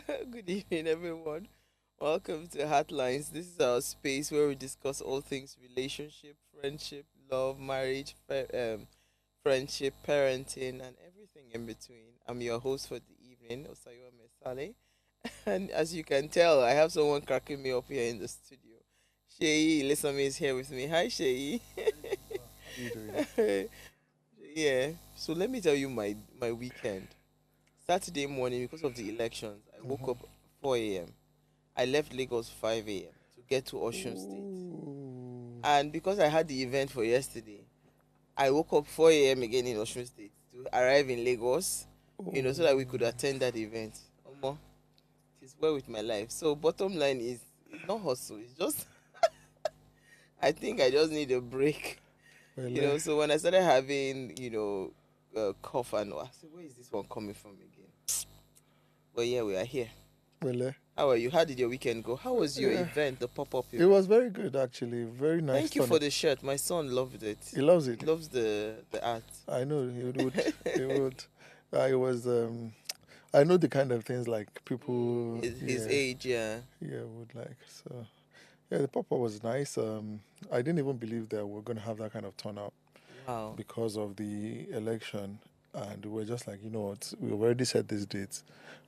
Good evening, everyone. Welcome to Heartlines. This is our space where we discuss all things relationship, friendship, love, marriage, friendship, parenting, and everything in between. I'm your host for the evening, Osayo Mesale. And as you can tell, I have someone cracking me up here in the studio. Sheyi Lisami is here with me. Hi, Sheyi. How are you doing? Yeah. So let me tell you my weekend. Saturday morning, because of the elections, I woke Mm-hmm. up 4 a.m. I left Lagos 5 a.m. to get to Osun State. Ooh. And because I had the event for yesterday, I woke up 4 a.m. again in Osun State to arrive in Lagos, so that we could Ooh. attend that event. Omo, it is well with my life. So bottom line is, it's not hustle. It's just, I think I just need a break. Well, So when I started having, cough and I said, where is this one coming from again? But yeah, we are here. well, How are you? How did your weekend go? How was your yeah. event, the pop-up It event? was very good actually. Very nice Thank you for turnout. the shirt. My son loved it. He loves He it. loves the art. I know he would. He would. I was. I know the kind of things like people. His Yeah. age, yeah. Yeah. Would like. So yeah, the pop up was nice. I didn't even believe that we're gonna have that kind of turnout Wow. because of the election, and we were just like, you know what, we already set this date.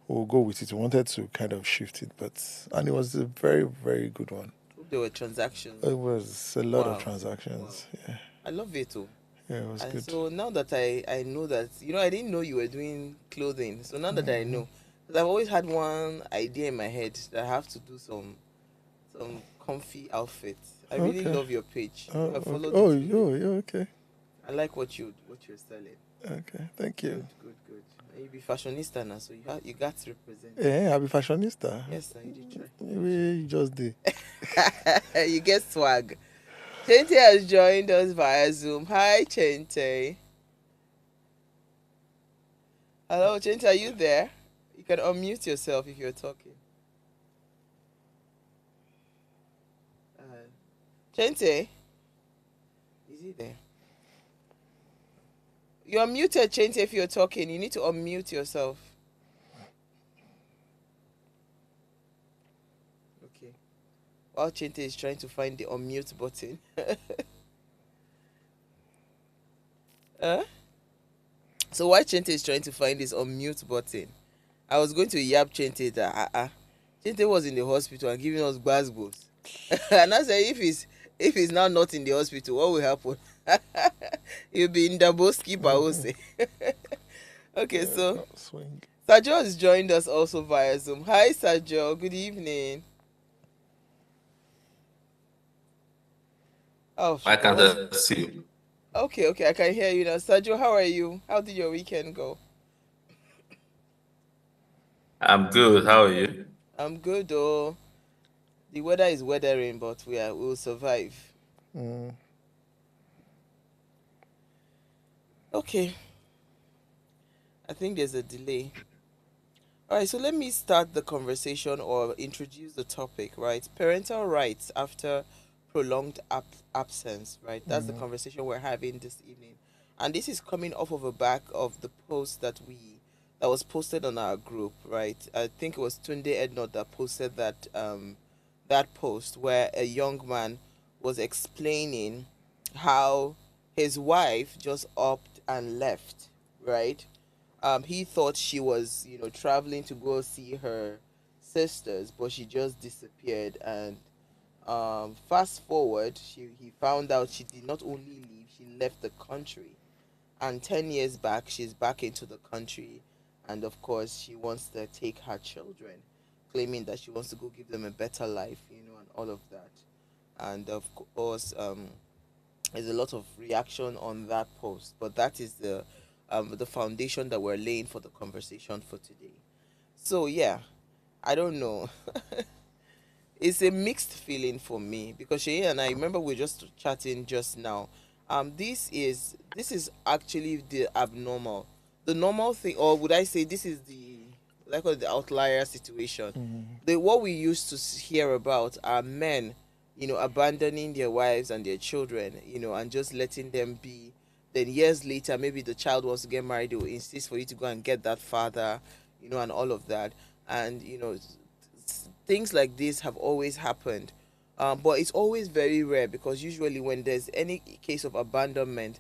We'll go with it. We wanted to kind of shift it, but and it was a very, very good one. Hope there were transactions. It was a lot of Wow. Wow. transactions. Yeah, I love it too. yeah, it was And good. so now that I know that, I didn't know you were doing clothing. So now that I Hmm. know, because I've always had one idea in my head that I have to do some comfy outfits. I really Okay. love your page. Oh, I okay. followed it Oh, today. you okay? I like what you're selling. Okay, thank you. Good, good, good. And you be fashionista now, so you got to represent. Yeah, I'll be fashionista. Yes, sir, you did try. You did Maybe you just did. try. You get swag. Chente has joined us via Zoom. Hi, Chente. Hello, Chente, are you there? You can unmute yourself if you're talking. Uh, Chente, is he there? You're muted, Chente, if you're talking. You need to unmute yourself. Okay. While Chente is trying to find the unmute button. Huh? So while Chente is trying to find his unmute button, I was going to yap Chente that Chente was in the hospital and giving us gbasgbos. And I said if he's now not in the hospital, what will happen? He'll be in the boat skipper Hmm. also. Okay, Yeah, so can't swing. Sergio has joined us also via Zoom. Hi Sergio, good evening. Oh, I it can was just see you. okay, I can hear you now. Sergio, how are you? How did your weekend go? I'm good. How are you? I'm good though. The weather is weathering, but we'll survive. Mm. Okay, I think there's a delay. All right, so let me start the conversation or introduce the topic, right? Parental rights after prolonged absence, right? That's the Mm. conversation we're having this evening. And this is coming off of the back of the post that was posted on our group, right? I think it was Tunde Ednot that posted that post where a young man was explaining how his wife just upped and left, right? He thought she was traveling to go see her sisters, but she just disappeared. And fast forward, he found out she did not only leave, she left the country. And 10 years back, she's back into the country, and of course she wants to take her children, claiming that she wants to go give them a better life, and all of that. And of course, there's a lot of reaction on that post, but that is the foundation that we're laying for the conversation for today. So yeah, I don't know. It's a mixed feeling for me because she and I remember we were just chatting just now. This is actually the abnormal. The normal thing, or would I say this is the outlier situation. Mm. The what we used to hear about are men, abandoning their wives and their children, and just letting them be. Then years later, maybe the child wants to get married, they will insist for you to go and get that father, and all of that. and things like this have always happened. But it's always very rare, because usually when there's any case of abandonment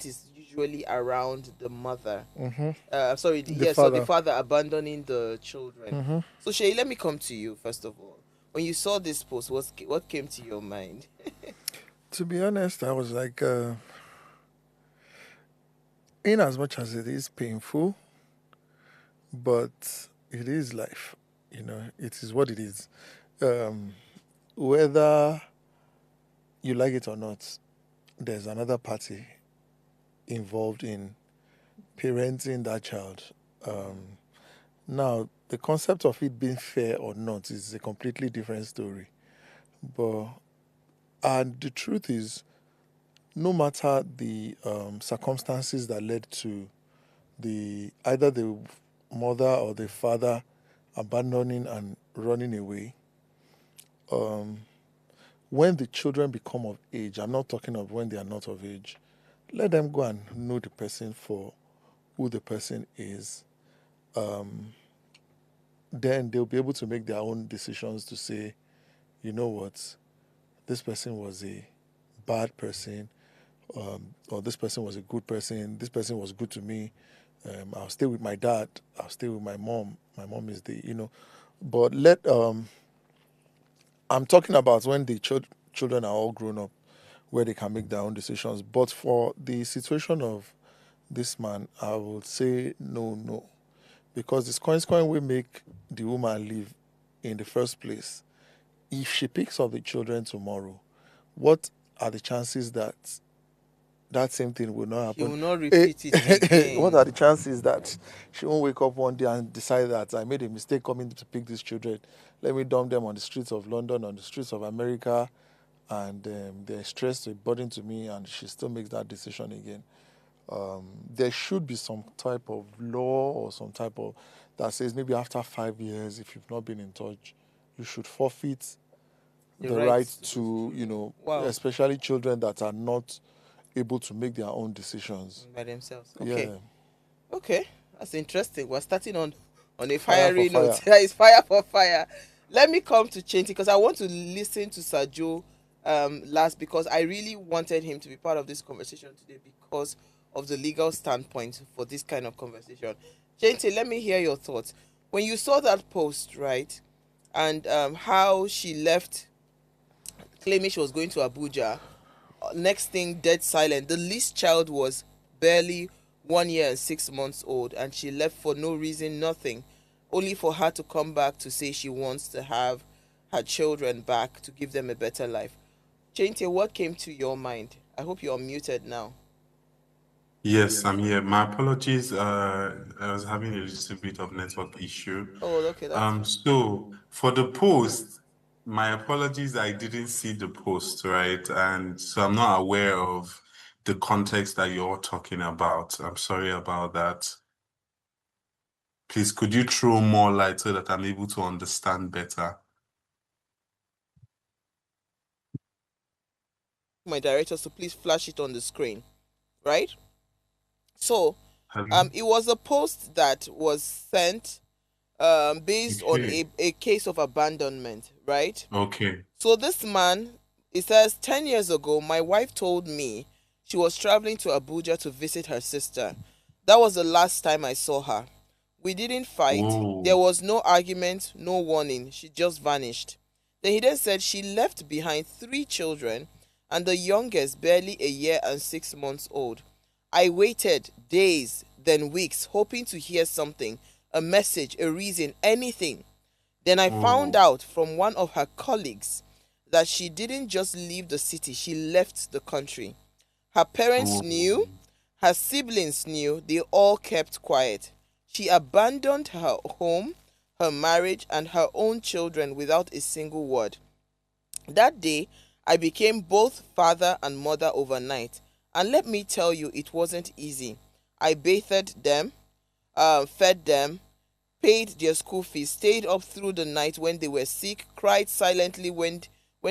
is usually around the mother. Mm-hmm. Sorry, The so the father. father abandoning the children. Mm-hmm. So Shay, let me come to you first of all. When you saw this post, what came to your mind? To be honest, I was like, in as much as it is painful, but it is life. It is what it is. Um, Whether you like it or not, there's another party involved in parenting that child. Now, the concept of it being fair or not is a completely different story. But and the truth is, no matter the circumstances that led to the either the mother or the father abandoning and running away, when the children become of age, I'm not talking of when they are not of age, let them go and know the person for who the person is. Then they'll be able to make their own decisions to say, you know what, this person was a bad person, or this person was a good person, this person was good to me. I'll stay with my dad, I'll stay with my mom. My mom is but I'm talking about when the children are all grown up, where they can make their own decisions. But for the situation of this man, I would say no, no. Because this coin will make the woman leave in the first place. If she picks up the children tomorrow, what are the chances that that same thing will not He happen? will not repeat it What are again. the chances that she won't wake up one day and decide that I made a mistake coming to pick these children? Let me dump them on the streets of London, on the streets of America, and they're stressed, a burden to me, and she still makes that decision again. There should be some type of law or some type of that says maybe after 5 years, if you've not been in touch, you should forfeit The the right right to those to, children. Wow. especially children that are not able to make their own decisions. By themselves. Okay. Yeah, Okay. That's interesting. We're starting on a fire for fiery note. fire. It's fire for fire. Let me come to Chinty, because I want to listen to Sajo last, because I really wanted him to be part of this conversation today because of the legal standpoint for this kind of conversation. Chinty, let me hear your thoughts. When you saw that post, right, and how she left claiming she was going to Abuja, next thing, dead silent. The least child was barely 1 year and 6 months old, and she left for no reason, nothing, only for her to come back to say she wants to have her children back to give them a better life. Chainte, what came to your mind? I hope you're muted now. Yes, I'm here. My apologies. I was having a little bit of network issue. Oh, okay, that's fine. So for the post, my apologies, I didn't see the post, right? And so I'm not aware of the context that you're talking about. I'm sorry about that. Please, could you throw more light so that I'm able to understand better? My director, so please flash it on the screen, right? So, Hello? it was a post that was sent based on Okay. a case of abandonment, right? Okay. So this man, it says, 10 years ago, my wife told me she was traveling to Abuja to visit her sister. That was the last time I saw her. We didn't fight. There Whoa. was no argument, no warning. She just vanished. Then he then said she left behind three children, and the youngest barely 1 year and 6 months old. I waited days, then weeks, hoping to hear something, a message, a reason, anything. Then I found Oh. out from one of her colleagues that she didn't just leave the city, she left the country. Her parents Oh. knew, her siblings knew, they all kept quiet. She abandoned her home, her marriage, and her own children without a single word. That day, I became both father and mother overnight. And let me tell you, it wasn't easy. I bathed them, fed them, paid their school fees, stayed up through the night when they were sick, cried silently when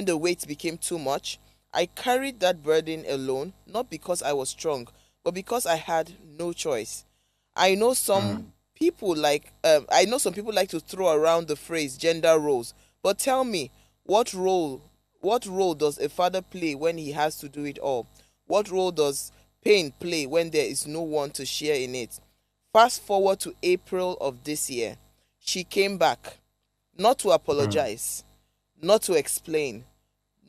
the weight became too much. I carried that burden alone, not because I was strong, but because I had no choice. I know some Mm. people like I know some people like to throw around the phrase gender roles, but tell me, what role what role does a father play when he has to do it all? What role does pain play when there is no one to share in it? Fast forward to April of this year. She came back, not to mm, apologize, not to explain,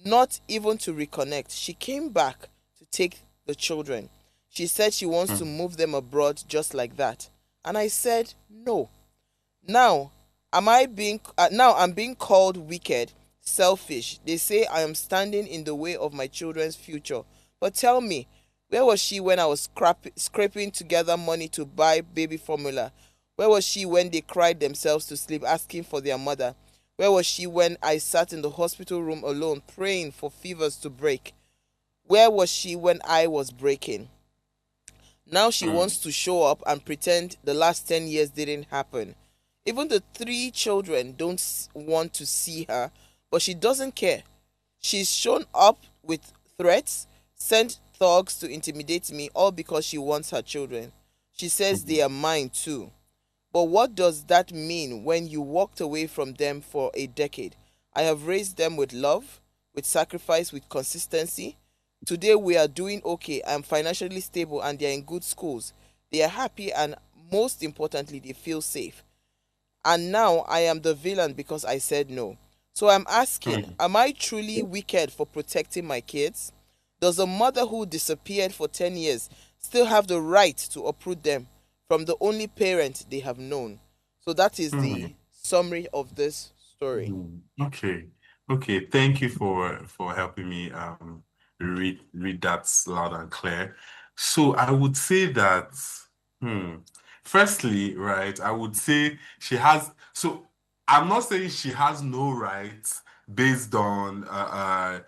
not even to reconnect. She came back to take the children. She said she wants to mm, move them abroad just like that. And I said, no. Now, now I'm being called wicked, selfish. They say I am standing in the way of my children's future. But tell me, where was she when I was scraping together money to buy baby formula? Where was she when they cried themselves to sleep asking for their mother? Where was she when I sat in the hospital room alone praying for fevers to break? Where was she when I was breaking? Now she mm, wants to show up and pretend the last 10 years didn't happen. Even the three children don't want to see her, but she doesn't care. She's shown up with threats, sent thugs to intimidate me, all because she wants her children. She says mm, they are mine too. But what does that mean when you walked away from them for a decade? I have raised them with love, with sacrifice, with consistency. Today we are doing okay. I'm financially stable and they are in good schools. They are happy and most importantly, they feel safe. And now I am the villain because I said no. So I'm asking, mm, am I truly wicked for protecting my kids? Does a mother who disappeared for 10 years still have the right to uproot them from the only parent they have known? So that is the mm. summary of this story. Okay. Okay. Thank you for helping me read that loud and clear. So I would say that hmm, firstly, right, I would say she has so I'm not saying she has no rights based on her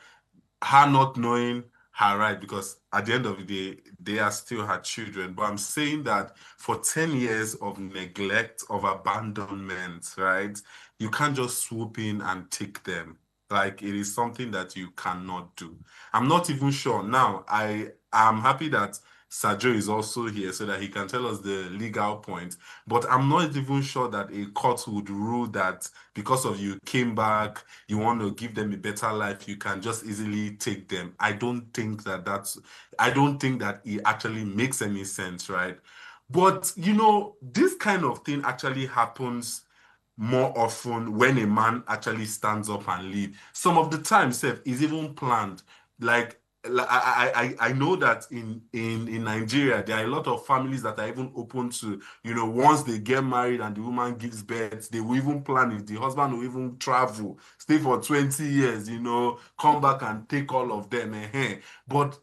not knowing her right because at the end of the day they are still her children, but I'm saying that for 10 years of neglect, of abandonment, right, you can't just swoop in and take them. Like it is something that you cannot do. I'm not even sure now. I am happy that Sajo is also here so that he can tell us the legal point, but I'm not even sure that a court would rule that because of you came back, you want to give them a better life, you can just easily take them. I don't think that it actually makes any sense, right? But this kind of thing actually happens more often when a man actually stands up and lead. Some of the time, Seth, is even planned. Like I know that in Nigeria there are a lot of families that are even open to, once they get married and the woman gives birth, they will even plan it. The husband will even travel, stay for 20 years, come back and take all of them. But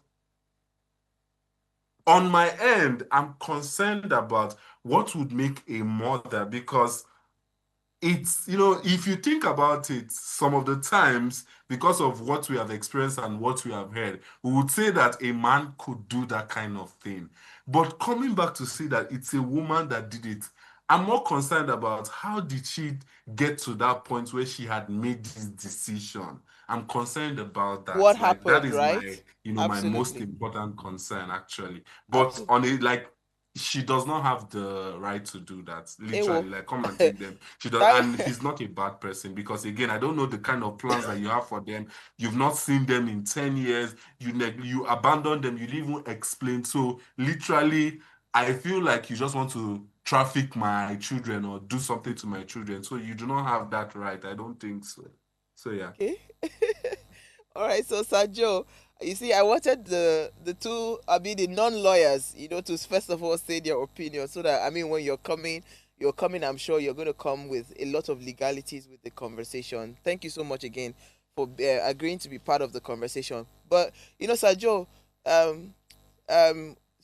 on my end, I'm concerned about what would make a mother because if you think about it, some of the times, because of what we have experienced and what we have heard, we would say that a man could do that kind of thing. But coming back to see that it's a woman that did it, I'm more concerned about how did she get to that point where she had made this decision. I'm concerned about that. What Like that happened, is my, right? my most Absolutely. important concern actually. But on Absolutely. it, like she does not have the right to do that. Ewo. Literally, like come and take them. She does, Thank and he's not a bad person because again, I don't know the kind of plans that you have for them. You've not seen them in 10 years. You abandon them. You didn't even explain. So literally, I feel like you just want to traffic my children or do something to my children. So you do not have that right. I don't think so. So yeah. Okay. All right, so Sajo, you see, I wanted the two, I mean, the non-lawyers, to first of all say their opinion, so that I mean, when you're coming. I'm sure you're going to come with a lot of legalities with the conversation. Thank you so much again for agreeing to be part of the conversation. But Sajo, um,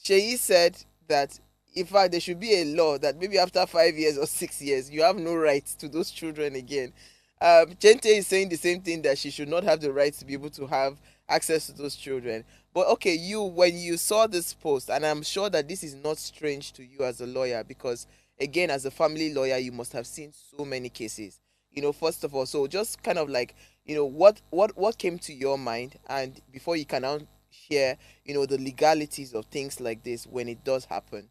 Sheyi said that in fact there should be a law that maybe after 5 years or 6 years you have no rights to those children again. Chente is saying the same thing, that she should not have the right to be able to have access to those children. But okay, when you saw this post, and I'm sure that this is not strange to you as a lawyer, because again, as a family lawyer, you must have seen so many cases. First of all, so just kind of like, what came to your mind, and before you can now share, the legalities of things like this when it does happen.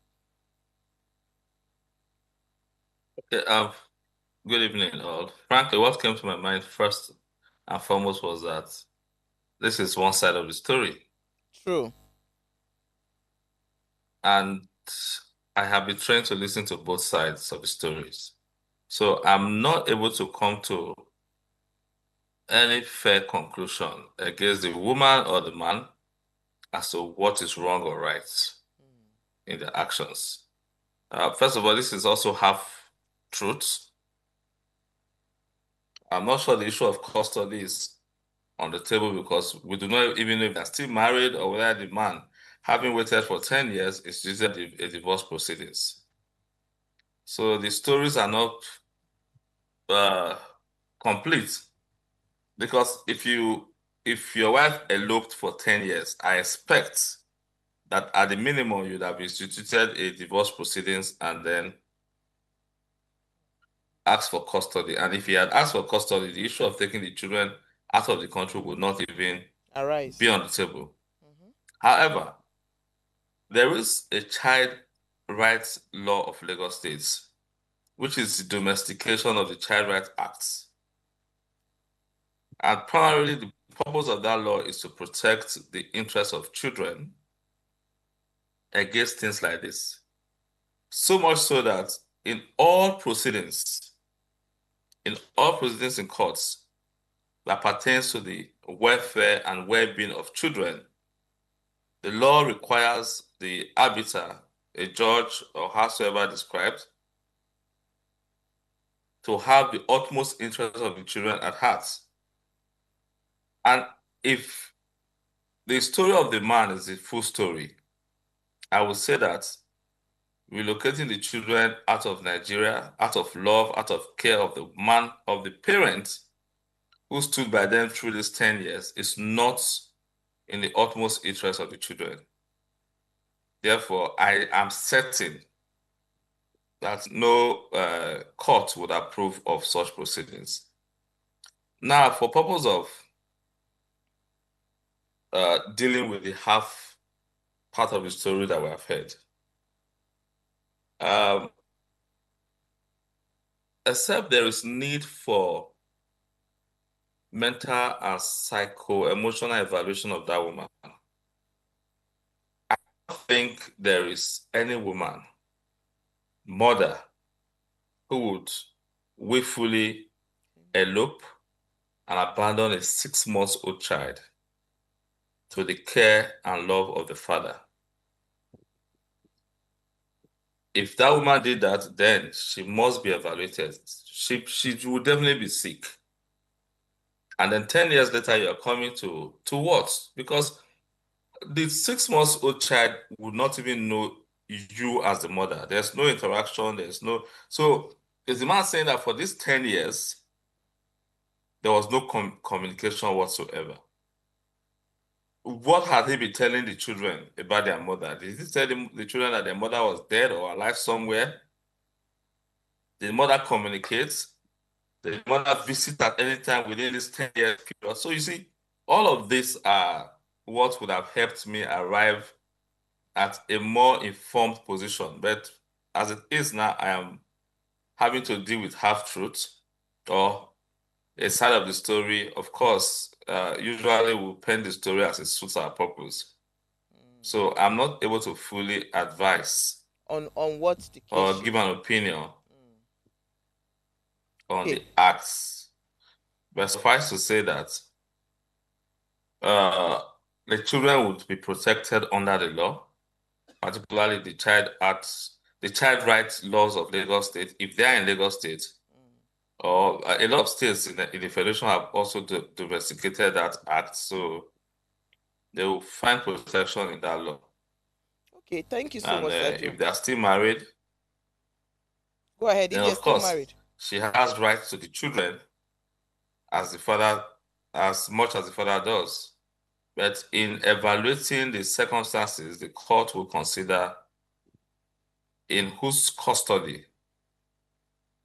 Good evening, all. Frankly, what came to my mind first and foremost was that this is one side of the story, True. and I have been trained to listen to both sides of the stories. So I'm not able to come to any fair conclusion against the woman or the man as to what is wrong or right in their actions. First of all, this is also half truth. I'm not sure the issue of custody is on the table because we do not even know if they're still married or whether the man, having waited for 10 years, is usually a divorce proceedings. So the stories are not uh, complete because if your wife eloped for 10 years, I expect that at the minimum you'd have instituted a divorce proceedings and then asked for custody. And if he had asked for custody, the issue of taking the children out of the country would not even be Arise. on the table. However, there is a child rights law of Lagos State, which is the domestication of the Child Rights Acts. And primarily, the purpose of that law is to protect the interests of children against things like this. So much so that in all proceedings in courts that pertains to the welfare and well-being of children, the law requires the arbiter, a judge or howsoever described, to have the utmost interest of the children at heart. And if the story of the man is the full story, I would say that relocating the children out of Nigeria, out of love, out of care of the man, of the parent who stood by them through these 10 years is not in the utmost interest of the children. Therefore, I am certain that no court would approve of such proceedings. Now, for purpose of dealing with the half part of the story that we have heard, except there is need for mental and psycho-emotional evaluation of that woman, I don't think there is any woman, mother, who would willfully elope and abandon a 6-month-old child to the care and love of the father. If that woman did that, then she must be evaluated. She would definitely be sick. And then 10 years later, you're coming to what? Because the 6-month-old child would not even know you as the mother. There's no interaction. So is the man saying that for these 10 years, there was no communication whatsoever? What had he been telling the children about their mother? Did he tell the children that their mother was dead or alive somewhere? Did the mother communicate? Did the mother visit at any time within this 10 years period? So you see, all of these are what would have helped me arrive at a more informed position. But as it is now, I am having to deal with half-truth or a side of the story. Of course, usually we'll pen the story as it suits our purpose. So I'm not able to fully advise On what the case or should give an opinion on Okay. the acts. But suffice to say that the children would be protected under the law, particularly the child rights laws of Lagos State, if they are in Lagos State, or a lot of states in the Federation have also domesticated that act, so they will find protection in that law. Okay, thank you so And much, Sajo. if they are still married, Go ahead. If then they're of still course married. she has rights to the children as the father, as much as the father does. But in evaluating the circumstances, the court will consider in whose custody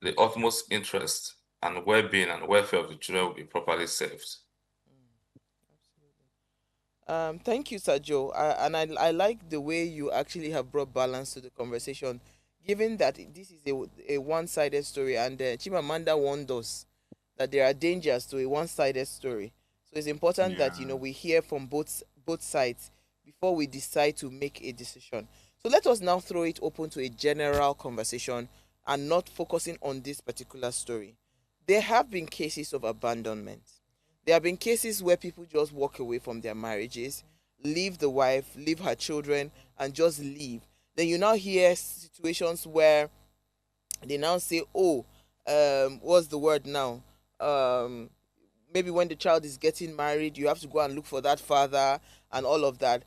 the utmost interest and well-being and welfare of the children will be properly served. Thank you, Sajo. And I like the way you actually have brought balance to the conversation. given that this is a one-sided story, and Chimamanda warned us that there are dangers to a one-sided story. So it's important that Yeah. we hear from both sides before we decide to make a decision. So let us now throw it open to a general conversation and not focusing on this particular story. There have been cases of abandonment. There have been cases where people just walk away from their marriages, leave the wife, leave her children, and just leave. Then you now hear situations where they now say, "Oh, what's the word now? Um, maybe when the child is getting married, you have to go and look for that father and all of that."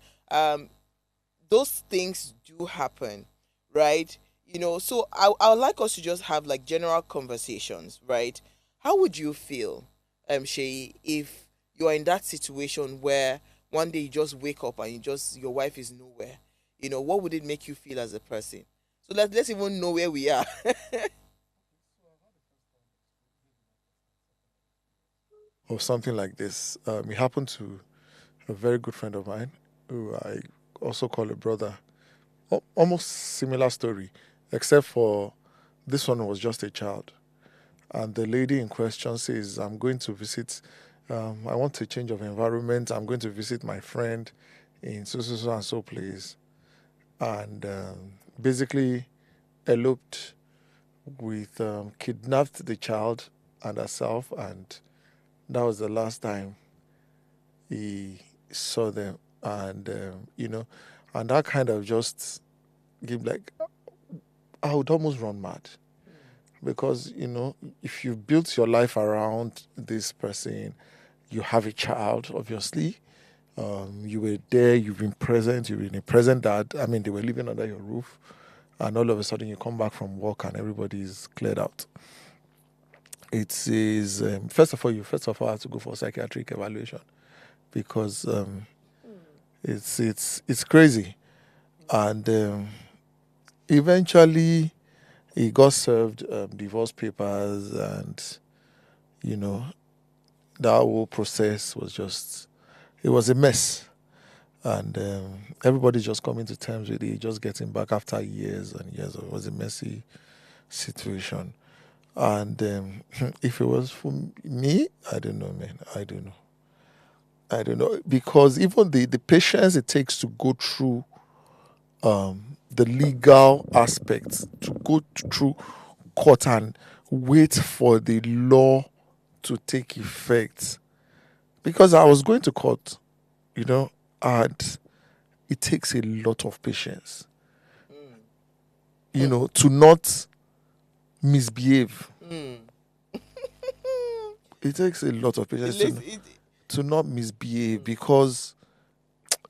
Those things do happen, right? So I would like us to just have like general conversations, right? How would you feel, Shay, if you're in that situation where one day you just wake up and your wife is nowhere? What would it make you feel as a person? So let's even know where we are. Or something like this. It happened to a very good friend of mine who I also call a brother. Almost similar story, except for this one was just a child. And the lady in question says, I'm going to visit, I want a change of environment. I'm going to visit my friend in so, so, so, and so place. And basically eloped with, kidnapped the child and herself. And that was the last time he saw them. And, and that kind of just give like, I would almost run mad because if you built your life around this person, you have a child, obviously. You were there, you've been present, you've been a present dad. I mean, they were living under your roof, and all of a sudden you come back from work and everybody is cleared out. It is you first of all have to go for psychiatric evaluation because it's crazy, and eventually he got served divorce papers, and you know that whole process was just it was a mess, and everybody just coming to terms with it, just getting back after years and years. It was a messy situation, and if it was for me, I don't know, man. I don't know because even the patience it takes to go through the legal aspects, to go through court and wait for the law to take effect. Because I was going to court, and it takes a lot of patience, to not misbehave. Mm. It takes a lot of It, patience looks- to, it, to not misbehave because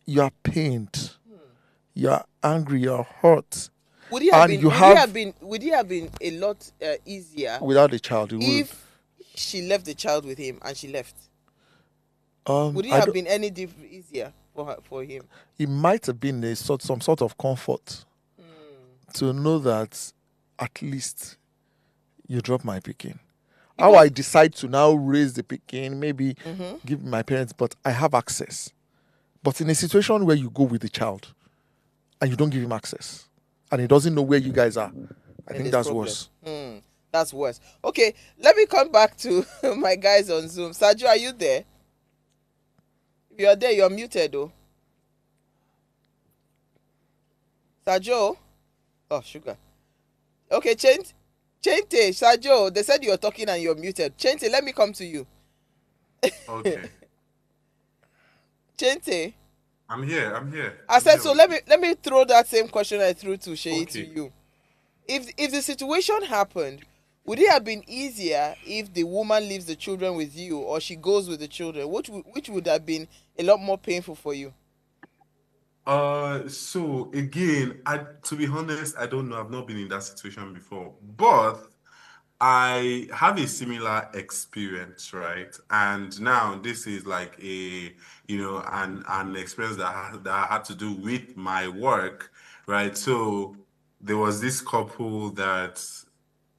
you are pained, you are angry, you are hurt, would it have and been you would it have have been would it have been a lot easier without a child, you would have. if she left the child with him and she left? Would it I have don't, been any easier for him? it might have been some sort of comfort to know that at least you drop my picking. How I Because decide to now raise the picking, maybe Mhm. give my parents, but I have access. But in a situation where you go with the child and you don't give him access and he doesn't know where you guys are, I Then think there's that's problem. worse. That's worse. Okay, let me come back to my guys on Zoom. Sergio, are you there? If you're there, you're muted, though. Sergio? Oh, sugar. Okay, Chente, Sergio, they said you're talking and you're muted. Chente, let me come to you. Okay. Chente, I'm here. I'm here. I I'm said here so. with Let me throw that same question I threw to you. Shay to Okay. you. If the situation happened, would it have been easier if the woman leaves the children with you or she goes with the children? Which would have been a lot more painful for you? So again, to be honest, I don't know. I've not been in that situation before, but I have a similar experience, right? And now this is like an experience that I had to do with my work, right? So there was this couple that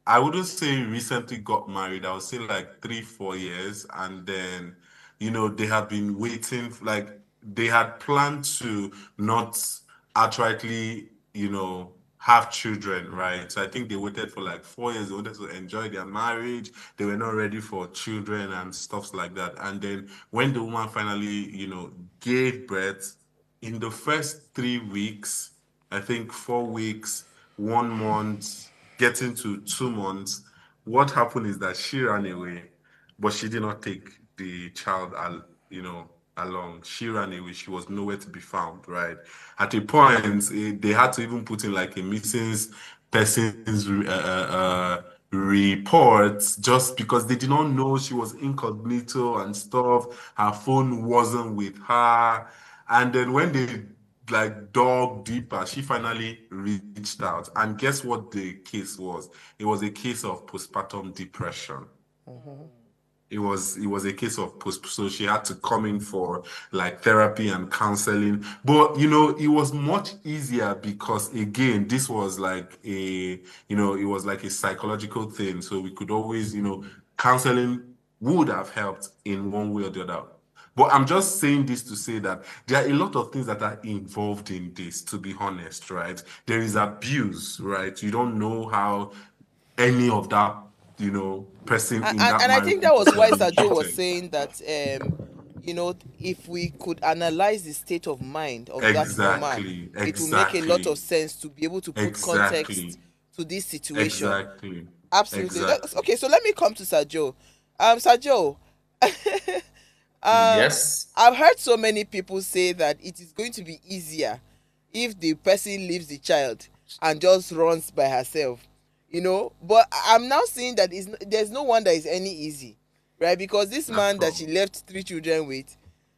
I wouldn't say recently got married. I would say like 3, 4 years, and then they have been waiting. Like they had planned to not outrightly have children, right? So I think they waited for like 4 years. They wanted to enjoy their marriage. They were not ready for children and stuff like that. And then when the woman finally, gave birth, in the first 3 weeks, I think 4 weeks, 1 month, getting to 2 months, what happened is that she ran away, but she did not take the child, along. She ran away. She was nowhere to be found, right? At a point, they had to even put in like a missing persons report just because they did not know she was incognito and stuff. Her phone wasn't with her. And then when they like dug deeper, she finally reached out. And guess what the case was? It was a case of postpartum depression. It was a case of post, so she had to come in for like therapy and counseling. But it was much easier because again, this was like it was like a psychological thing. So we could always, counseling would have helped in one way or the other. But I'm just saying this to say that there are a lot of things that are involved in this, to be honest, right? There is abuse, right? You don't know how any of that, person in that And I marriage think that was could why have been Sir Joe was treated. saying that if we could analyze the state of mind of that woman, Exactly, it will make a lot of exactly, sense to be able to put context exactly, to this situation. exactly, Absolutely. exactly. Okay, so let me come to Sir Joe. Sir Joe, um, Yes. I've heard so many people say that it is going to be easier if the person leaves the child and just runs by herself, But I'm now seeing that there's no one that is any easy, right? Because this At man that all. she left 3 children with,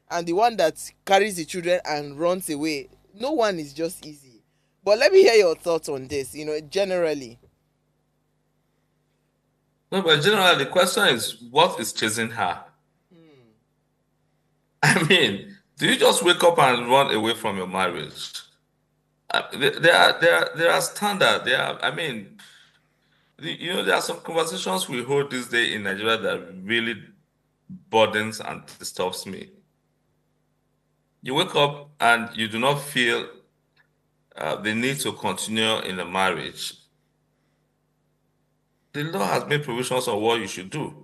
and the one that carries the children and runs away, no one is just easy. But let me hear your thoughts on this, generally. No, but generally, the question is, what is chasing her? I mean, do you just wake up and run away from your marriage? There are standards. I mean, there are some conversations we hold this day in Nigeria that really burdens and disturbs me. You wake up and you do not feel the need to continue in a marriage. The law has made provisions on what you should do.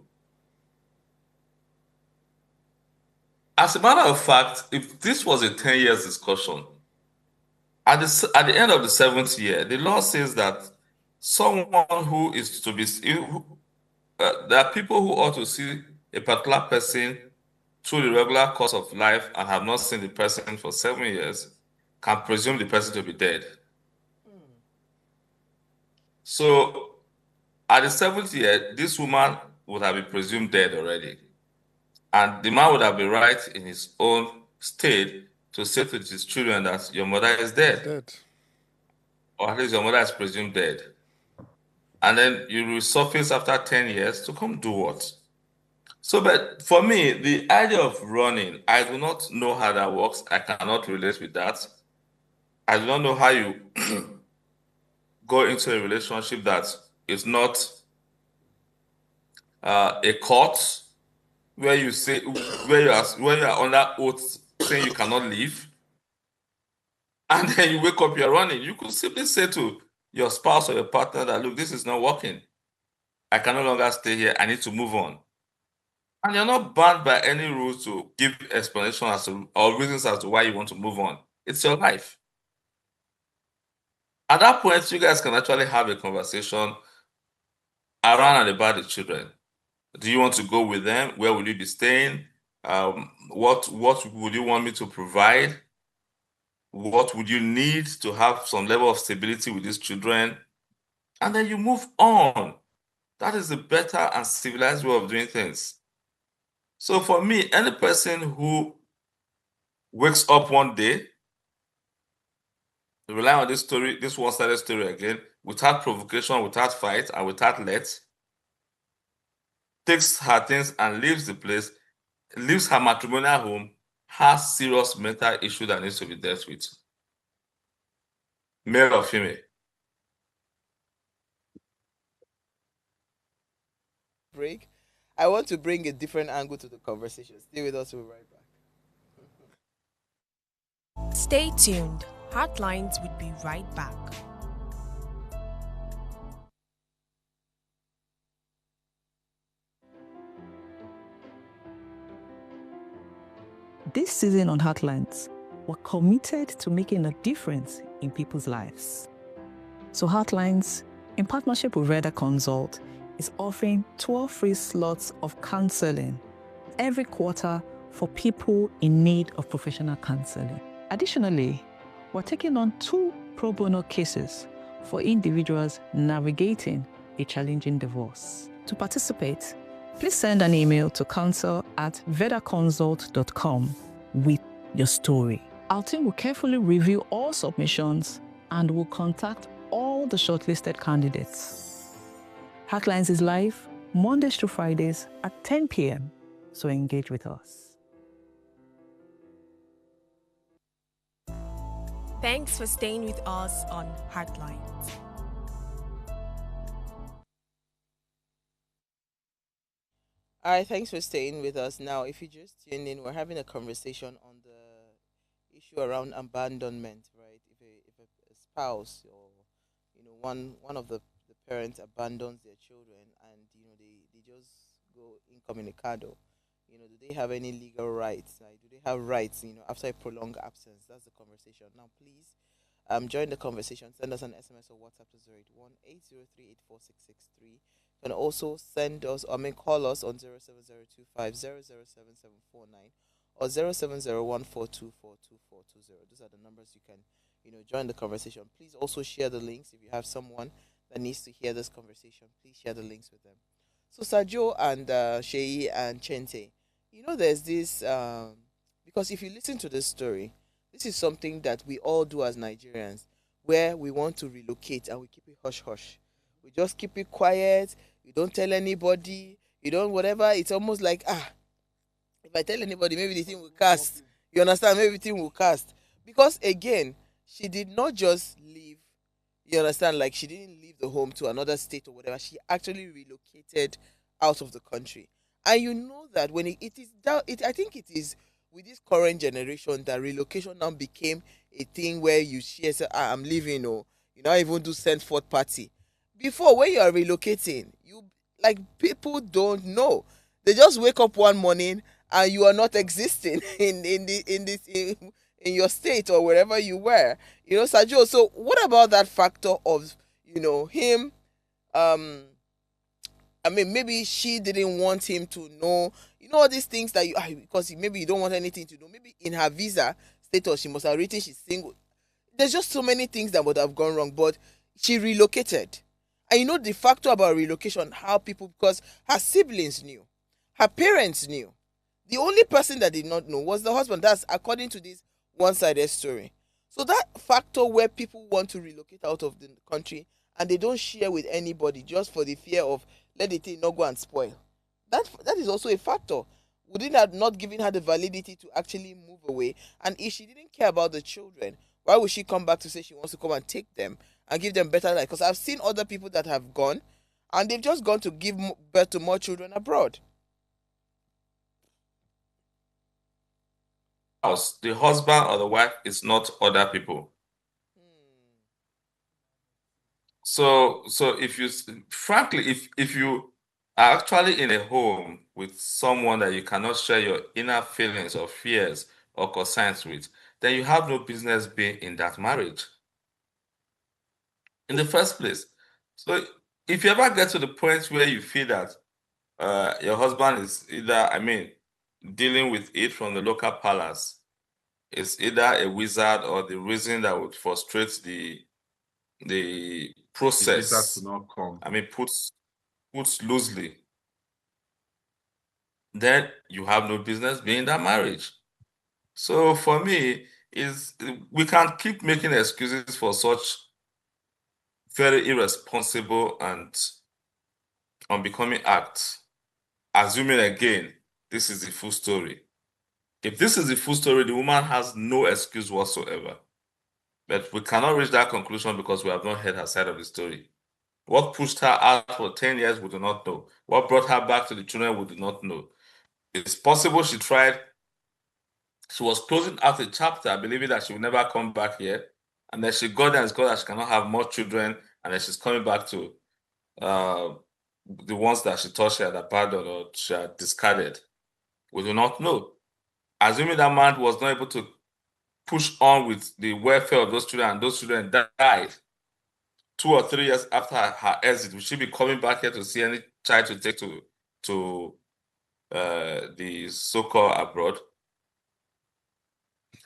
As a matter of fact, if this was a 10 years discussion, at the end of the 7th year, the law says that someone who is to be, there are people who ought to see a particular person through the regular course of life and have not seen the person for 7 years, can presume the person to be dead. So at the 7th year, this woman would have been presumed dead already. And the man would have been right in his own state to say to his children that your mother is dead. Or at least your mother is presumed dead. And then you resurface after 10 years to come do what? So, but for me, the idea of running, I do not know how that works. I cannot relate with that. I do not know how you go into a relationship that is not a court where you say where you are under oath saying you cannot leave, and then you wake up, you're running. You could simply say to your spouse or your partner that, look, this is not working. I can no longer stay here. I need to move on. And you're not bound by any rules to give explanation or reasons as to why you want to move on. It's your life. At that point, you guys can actually have a conversation around and about the children. Do you want to go with them? Where will you be staying? What would you want me to provide? What would you need to have some level of stability with these children? And then you move on. That is the better and civilized way of doing things. So for me, any person who wakes up one day, rely on this story, this one-sided story again, without provocation, without fight, and without let, takes her things and leaves the place, leaves her matrimonial home, has serious mental issue that needs to be dealt with. Male or female. Break. I want to bring a different angle to the conversation. Stay with us. We'll be right back. Stay tuned. Heartlines would be right back. This season on Heartlines, we're committed to making a difference in people's lives. So Heartlines, in partnership with Reda Consult, is offering 12 free slots of counseling every quarter for people in need of professional counseling. Additionally, we're taking on 2 pro bono cases for individuals navigating a challenging divorce. To participate, please send an email to counsel@vedaconsult.com with your story. Our team will carefully review all submissions and will contact all the shortlisted candidates. Heartlines is live Mondays to Fridays at 10 p.m. So engage with us. Thanks for staying with us on Heartlines. All right, thanks for staying with us. Now, if you just tuned in, we're having a conversation on the issue around abandonment, right? If a spouse or one of the parents abandons their children and they just go incommunicado, do they have any legal rights? Like, do they have rights, after a prolonged absence? That's the conversation. Now, please join the conversation. Send us an SMS or WhatsApp to 081-803-84663. You can also send us, call us on 07025007749 or 0701424240. Those are the numbers you can, join the conversation. Please also share the links. If you have someone that needs to hear this conversation, please share the links with them. So Sajo and Shei and Chente, there's this, because if you listen to this story, this is something that we all do as Nigerians, where we want to relocate and we keep it hush hush. We just keep it quiet. You don't tell anybody. You don't whatever. It's almost like, if I tell anybody, maybe the thing will cast. You understand? Maybe the thing will cast. Because again, she did not just leave. You understand? Like, she didn't leave the home to another state or whatever. She actually relocated out of the country. And you know that when it is down, I think it is with this current generation that relocation now became a thing where you share, say, I'm leaving, or not even do send forth party. Before, when you are relocating, people don't know. They just wake up one morning and you are not existing in your state or wherever you were. Sajo. So what about that factor of him? Maybe she didn't want him to know. All these things that because maybe you don't want anything to know. Maybe in her visa status she must have written she's single. There's just so many things that would have gone wrong, but she relocated. And the factor about relocation, how people, because her siblings knew, her parents knew. The only person that did not know was the husband. That's according to this one-sided story. So that factor where people want to relocate out of the country and they don't share with anybody just for the fear of let the thing not go and spoil. That is also a factor. Wouldn't have not given her the validity to actually move away? And if she didn't care about the children, why would she come back to say she wants to come and take them and give them better life? Because I've seen other people that have gone and they've just gone to give birth to more children abroad. House, the husband or the wife is not other people. So if you, frankly, if you are actually in a home with someone that you cannot share your inner feelings or fears or concerns with, then you have no business being in that marriage in the first place. So if you ever get to the point where you feel that your husband is either, dealing with it from the local palace, it's either a wizard or the reason that would frustrate the process. The visa to not come. Puts loosely, then you have no business being in that marriage. So for me, we can't keep making excuses for such very irresponsible and unbecoming acts, assuming again this is the full story. If this is the full story, the woman has no excuse whatsoever. But we cannot reach that conclusion because we have not heard her side of the story. What pushed her out for 10 years, we do not know. What brought her back to the children, we do not know. It's possible she was closing out a chapter, believing that she will never come back here. And then she got there and discovered that she cannot have more children. And then she's coming back to the ones that she thought she had abandoned or she had discarded. We do not know. assuming that man was not able to push on with the welfare of those children, and those children died 2 or 3 years after her exit, will she be coming back here to see any child to take to the so-called abroad?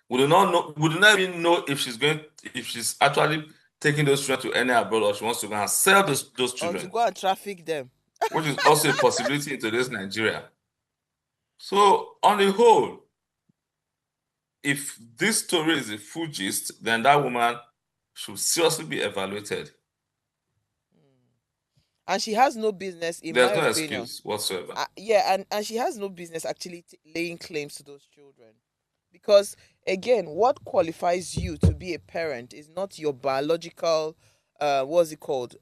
We do not know. We do not even know if she's actually taking those children to any abroad, or she wants to go and sell those Or children, to go and traffic them. which is also a possibility in today's Nigeria. So, on the whole, if this story is a full gist, then that woman should seriously be evaluated. And she has no business, in There's my no opinion. excuse whatsoever. Yeah, and she has no business actually laying claims to those children. Because, again, what qualifies you to be a parent is not your biological, what's it called?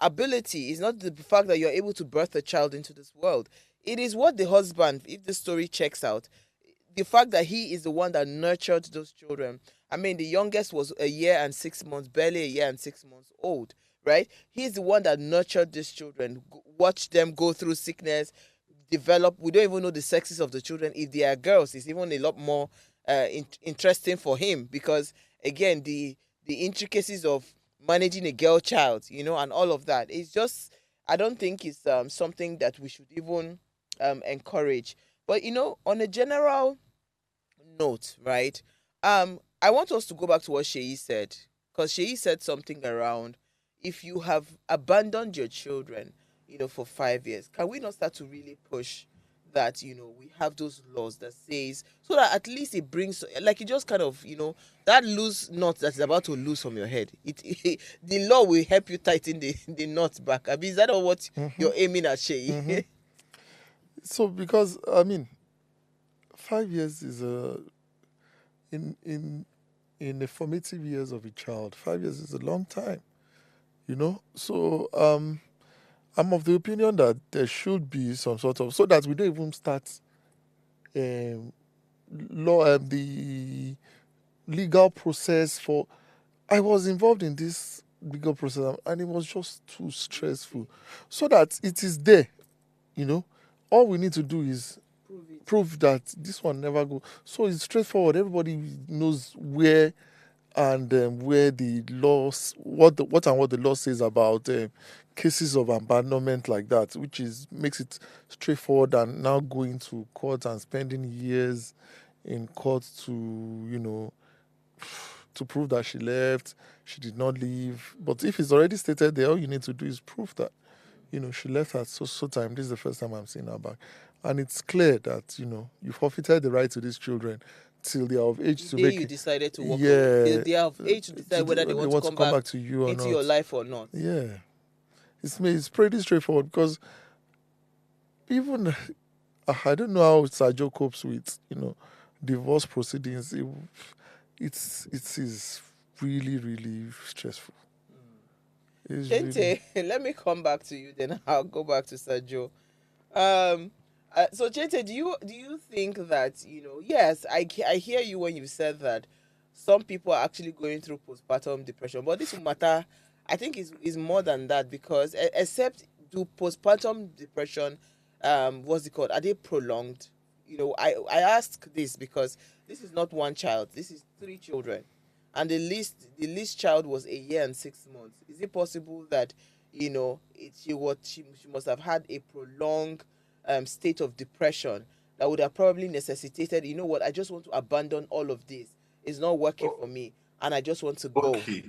Ability. Is not the fact that you're able to birth a child into this world. It is what the husband, if the story checks out, the fact that he is the one that nurtured those children. I mean, the youngest was a year and 6 months, barely a year and 6 months old, right? He's the one that nurtured these children, watched them go through sickness, develop. We don't even know the sexes of the children. If they are girls, it's even a lot more interesting for him, because, again, the intricacies of managing a girl child, and all of that. It's just, I don't think it's something that we should even encourage. But, on a general note, right? I want us to go back to what Sheyi said, because Sheyi said something around, if you have abandoned your children, for 5 years, can we not start to really push that, we have those laws that says, so that at least it brings, like, it just kind of, that loose knot that is about to loose from your head. The law will help you tighten the knot back. I mean, is that not what you're aiming at, Sheyi? So, because, I mean, 5 years is in the formative years of a child, 5 years is a long time, So, I'm of the opinion that there should be some sort of, so that we don't even start the legal process for. I was involved in this legal process, and it was just too stressful. So that it is there, all we need to do is prove that this one never go. So it's straightforward. Everybody knows where and where the laws, what the law says about cases of abandonment like that, which makes it straightforward than now going to court and spending years in court to to prove that she left, she did not leave. But if it's already stated there, all you need to do is prove that she left at so time. This is the first time I'm seeing her back, and it's clear that you forfeited the right to these children till they are of age to make. You decided to walk away. Till they are of age to decide whether they want to come back to you or into not. your life or not. Yeah, it's pretty straightforward, because even I don't know how Sajo copes with divorce proceedings. It is really, really stressful. Chente, let me come back to you, then I'll go back to Sajo. So Chente, do you think that yes, I hear you when you said that some people are actually going through postpartum depression, but this matter, I think, is more than that, because except do postpartum depression, what's it called? Are they prolonged? I ask this because this is not one child. This is 3 children, and the least child was a year and 6 months. Is it possible that she must have had a prolonged state of depression that would have probably necessitated, I just want to abandon all of this. It's not working for me, and I just want to go. Okay.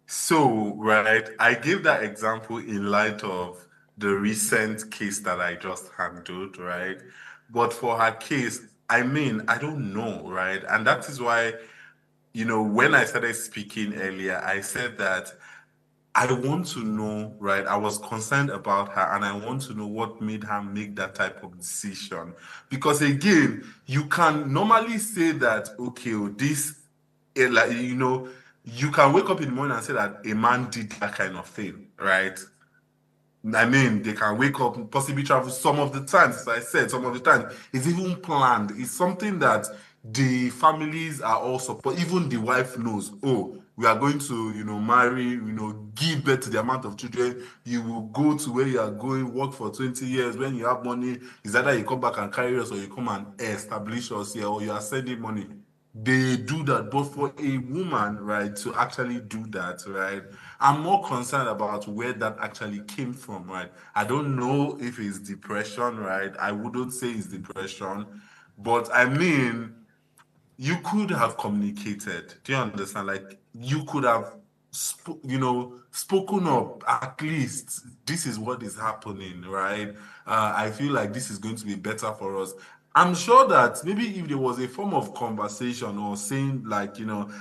So, right, I gave that example in light of the recent case that I just handled, right? But for her case, I mean, I don't know, right? And that is why, when I started speaking earlier, I said that I want to know, right? I was concerned about her, and I want to know what made her make that type of decision. Because again, you can normally say that, okay, you can wake up in the morning and say that a man did that kind of thing, right? I mean, they can wake up and possibly travel some of the times, as I said, some of the times. It's even planned. It's something that the families are all support. Even the wife knows, oh, we are going to, marry, give birth to the amount of children. You will go to where you are going, work for 20 years. When you have money, it's either you come back and carry us or you come and establish us here, or you are sending money. They do that. But for a woman, right, to actually do that, right, I'm more concerned about where that actually came from, right? I don't know if it's depression, right? I wouldn't say it's depression, but I mean, you could have communicated. Do you understand? Like, you could have, spoken up. At least this is what is happening, right? I feel like this is going to be better for us. I'm sure that maybe if there was a form of conversation or saying, like,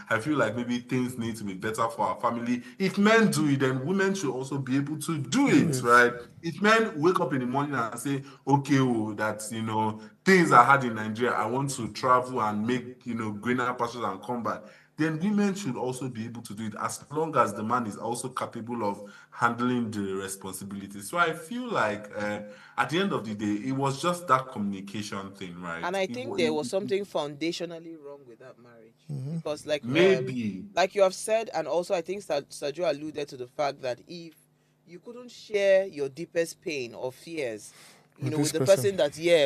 I feel like maybe things need to be better for our family. If men do it, then women should also be able to do it, right? If men wake up in the morning and say, okay, oh, that's, things are hard in Nigeria, I want to travel and make, greener pastures and come back, then women should also be able to do it, as long as the man is also capable of handling the responsibility. So I feel like at the end of the day, it was just that communication thing, right? And I think there was something foundationally wrong with that marriage, because Maybe. like you have said, and also I think Sajo alluded to the fact that if you couldn't share your deepest pain or fears, With with this the person.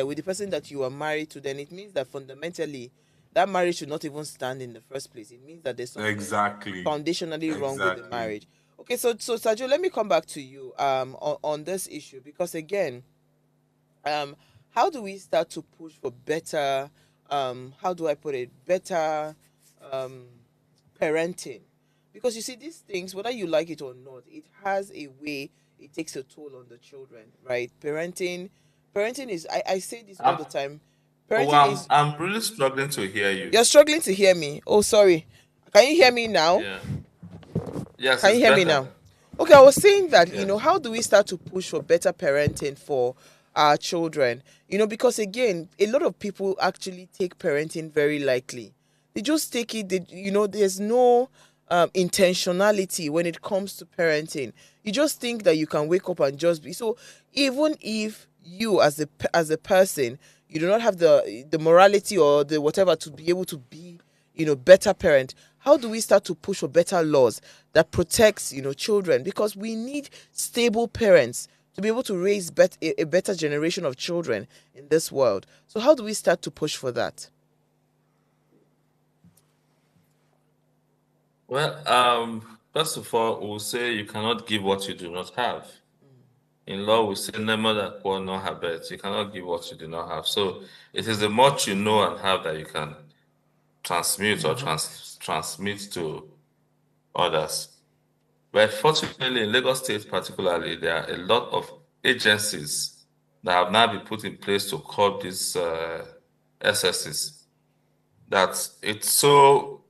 with the person that you are married to, then it means that fundamentally that marriage should not even stand in the first place. It means that there's something Exactly. foundationally wrong with the Exactly. marriage. Okay, so Sajo, let me come back to you on this issue, because again, um how do we start to push for better, how do I put it, better um parenting? Because you see, these things, whether you like it or not, it has a way it takes a toll on the children, right? Parenting is, I say this all I'm, the time. oh, Parenting I'm, is, I'm really struggling to hear you. you're struggling to hear me. Oh, sorry. Can you hear me now? Yeah. Yes, Can you it's hear me better. now? Okay, I was saying that, Yes. how do we start to push for better parenting for our children? Because again, a lot of people actually take parenting very lightly. They just take it, there's no intentionality when it comes to parenting. You just think that you can wake up and just be. So even if you as a person, you do not have the morality or the whatever to be able to be, better parent, how do we start to push for better laws that protects, children? Because we need stable parents to be able to raise a better generation of children in this world. So how do we start to push for that? Well, first of all, we'll say you cannot give what you do not have. In law, we say never that poor nor habet. You cannot give what you do not have. So it is the much you know and have that you can transmute or transmit to others. But fortunately, in Lagos State particularly, there are a lot of agencies that have now been put in place to curb these excesses. That it's so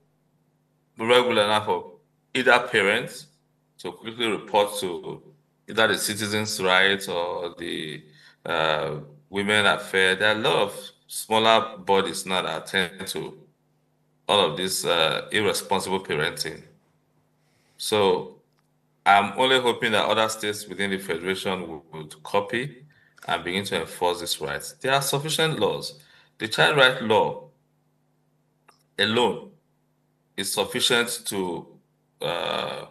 regular now for either parents to quickly report to either the citizens' rights or the uh, women affair. There are a lot of smaller bodies now that attend to all of this irresponsible parenting. So I'm only hoping that other states within the federation would copy and begin to enforce these rights. There are sufficient laws. The child right law alone is sufficient to uh,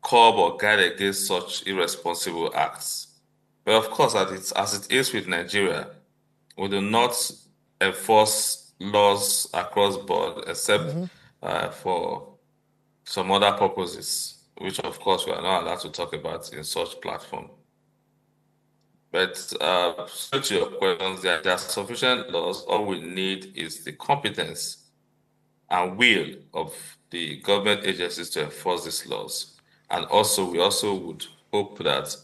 curb or guide against such irresponsible acts. But of course, as it is with Nigeria, we do not enforce laws across board except for some other purposes, which of course we are not allowed to talk about in such platform. But so to your questions, there are sufficient laws. All we need is the competence and will of the government agencies to enforce these laws. And also, we also would hope that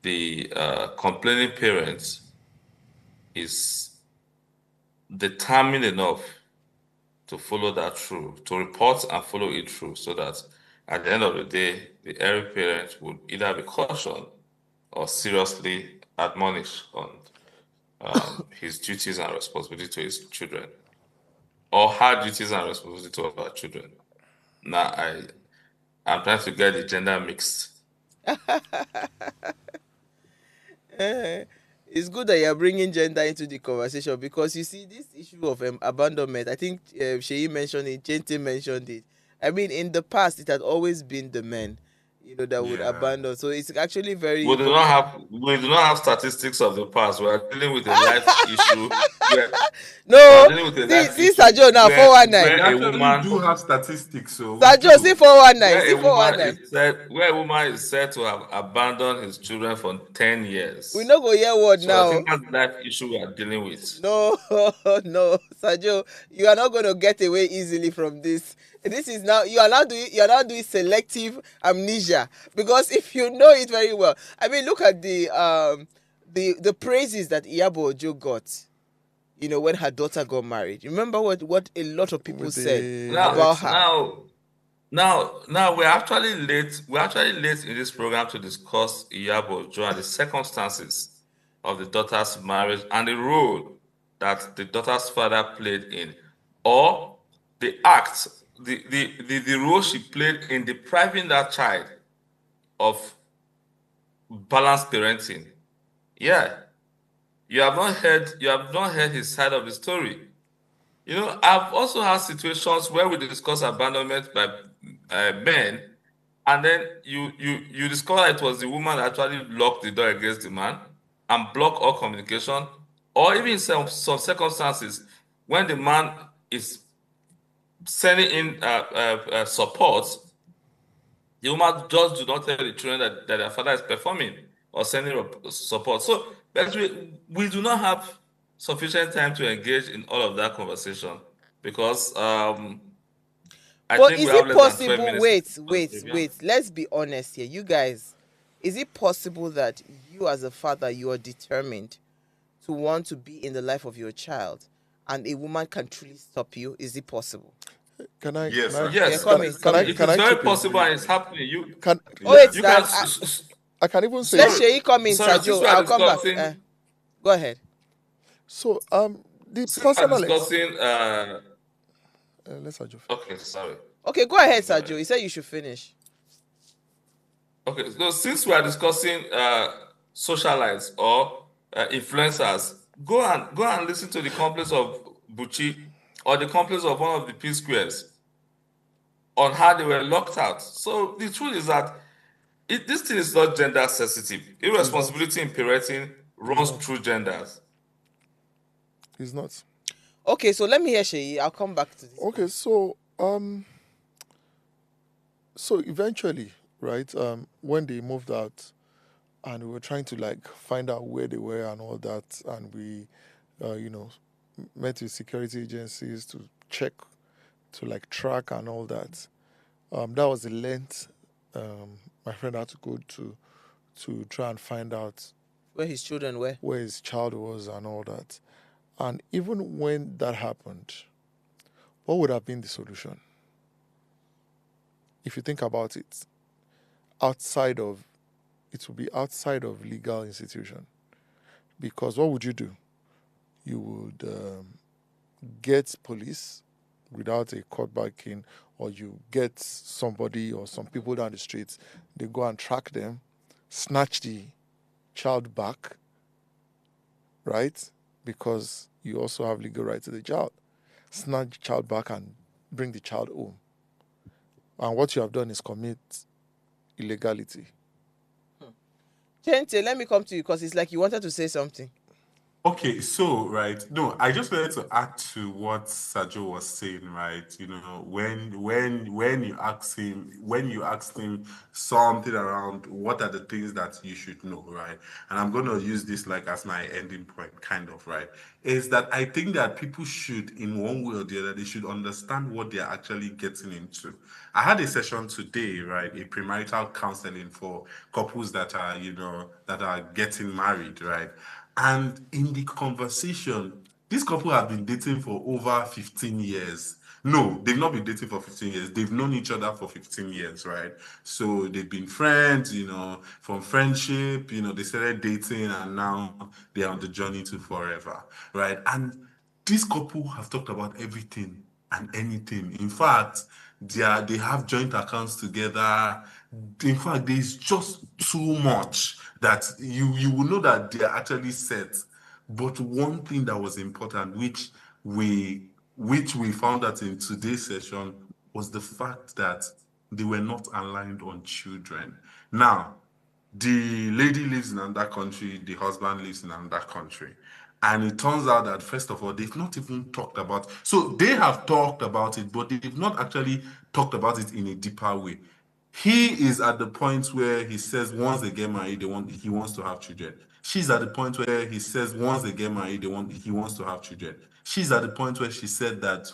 the complaining parent is determined enough to follow that through, to report and follow it through, so that at the end of the day, the erring parent would either be cautioned or seriously admonished on his duties and responsibility to his children, or her duties and responsibility to our children. Now, I'm trying to get the gender mixed. It's good that you're bringing gender into the conversation, because you see this issue of abandonment. I think Sheyi mentioned it, Chente mentioned it. I mean, in the past, it had always been the men, that would abandon. So it's actually very. We do not have statistics of the past. We are dealing with a life issue. No, see, Sajo now 419. We Where a actually woman do have statistics, so Sajo, see 419. See 419. Where a woman is said to have abandoned his children for 10 years. We no go hear word So now. I think that's the life issue we are dealing with. No, no, Sajo, you are not going to get away easily from this. This is now you are now doing selective amnesia, because if you know it very well, I mean, look at the praises that Iyabo Ojo got, when her daughter got married. Remember what a lot of people said about her. Now we're actually late. We're actually late in this program to discuss Iyabo Ojo and the circumstances of the daughter's marriage and the role that the daughter's father played in, or the act, the role she played in depriving that child of balanced parenting. Yeah, you have not heard his side of the story. I've also had situations where we discuss abandonment by men, and then you discover it was the woman that actually locked the door against the man and blocked all communication, or even in some circumstances when the man is sending in support, the woman just do not tell the children that their father is performing or sending support. So we do not have sufficient time to engage in all of that conversation, because I think is we have it less than 12 possible? minutes. Wait. Let's be honest here, you guys. Is it possible that you, as a father, you are determined to want to be in the life of your child, and a woman can truly stop you? Is it possible? Can I? Yes. It's very possible, and it's happening. I can even say. Let Sheyi come in, Sajo. I'll come back. Go ahead. So the personal discussing. Let's Sajo. Okay, sorry. Okay, go ahead, Sajo. He said you should finish. Okay, so since we are discussing socialites or influencers, go and listen to the complaints of Buchi or the complaints of one of the P squares on how they were locked out. So the truth is that this thing is not gender sensitive. Irresponsibility in parenting runs through genders. It's not. Okay, so let me hear Sheyi. I'll come back to this. Okay, so eventually, right, when they moved out and we were trying to find out where they were and all that, and we met with security agencies to check, to track and all that. That was the length my friend had to go to try and find out where his children were, where his child was and all that. And even when that happened, what would have been the solution? If you think about it, it would be outside of legal institution. Because what would you do? You would get police without a court backing, or you get somebody or some people down the streets, they go and track them, snatch the child back, right? Because you also have legal right to the child. Snatch the child back and bring the child home. And what you have done is commit illegality. Chente, let me come to you, because it's like you wanted to say something. Okay, so no, I just wanted to add to what Sajo was saying, right? When you asked him something around what are the things that you should know, right? And I'm gonna use this as my ending point, kind of, right? Is that I think that people should, in one way or the other, they should understand what they're actually getting into. I had a session today, right? A premarital counseling for couples that are getting married, right? And in the conversation, this couple have been dating for over 15 years. No, they've not been dating for 15 years. They've known each other for 15 years, right? So they've been friends, from friendship, they started dating, and now they're on the journey to forever, right? And this couple have talked about everything and anything. In fact, they have joint accounts together. In fact, there's just too much that you will know that they are actually set. But one thing that was important, which we found out in today's session, was the fact that they were not aligned on children. Now, the lady lives in another country, the husband lives in another country. And it turns out that, first of all, they've not even talked about, so they have talked about it, but they've not actually talked about it in a deeper way. He is at the point where he says once they get married, he wants to have children. She's at the point where he says once they get married, he wants to have children. She's at the point where she said that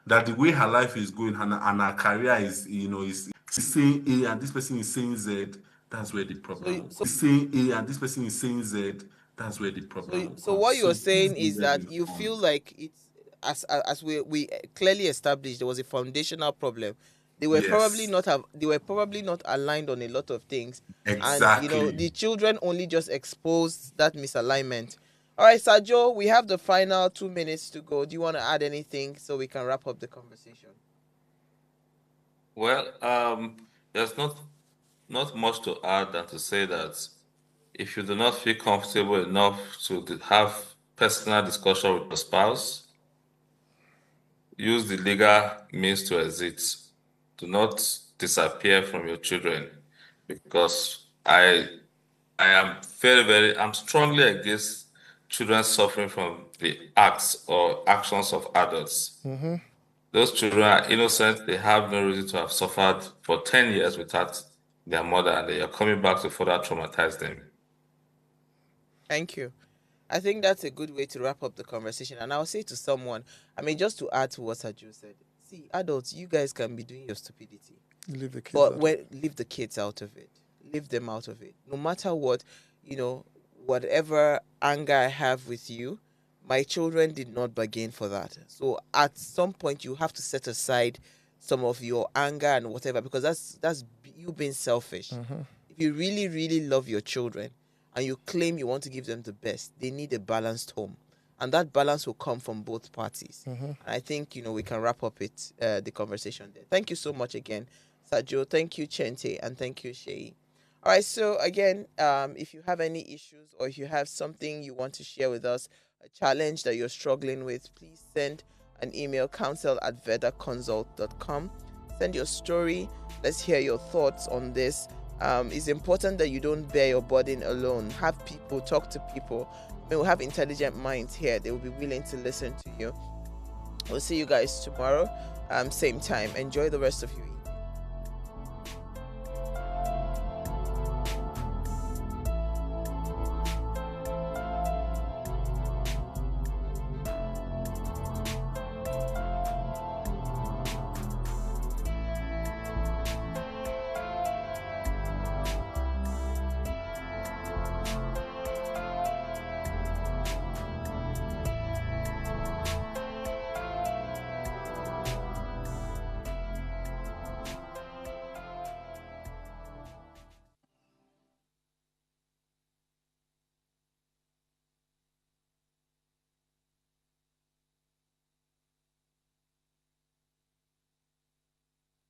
that the way her life is going and her career is, is saying A and this person is saying Z. That's where the problem is saying A and this person is saying Z. That's where the problem So comes. what you're So saying please be is very that you informed. feel like it's as we clearly established there was a foundational problem. They were probably Yes, not aligned on a lot of things, and exactly. the children only just exposed that misalignment. All right, Sajo, we have the final 2 minutes to go. Do you want to add anything so we can wrap up the conversation? Well, there's not much to add than to say that if you do not feel comfortable enough to have personal discussion with your spouse, use the legal means to exit. Do not disappear from your children, because I am I'm strongly against children suffering from the acts or actions of adults. Those children are innocent. They have no reason to have suffered for 10 years without their mother, and they are coming back to further traumatize them. Thank you. I think that's a good way to wrap up the conversation. And I'll say to someone, just to add to what Sajo said, see, adults, you guys can be doing your stupidity, Leave the kids but out. leave the kids out of it. Leave them out of it. No matter what, whatever anger I have with you, my children did not bargain for that. So at some point, you have to set aside some of your anger and whatever, because that's you being selfish. If you really, really love your children and you claim you want to give them the best, they need a balanced home. And that balance will come from both parties. And I think, we can wrap up the conversation there. Thank you so much again, Sajo. Thank you, Chente. And thank you, Shei. All right. So again, if you have any issues or if you have something you want to share with us, a challenge that you're struggling with, please send an email, counsel@vedaconsult.com. Send your story. Let's hear your thoughts on this. It's important that you don't bear your burden alone. Have people, talk to people. We have intelligent minds here. They will be willing to listen to you. We'll see you guys tomorrow, same time. Enjoy the rest of your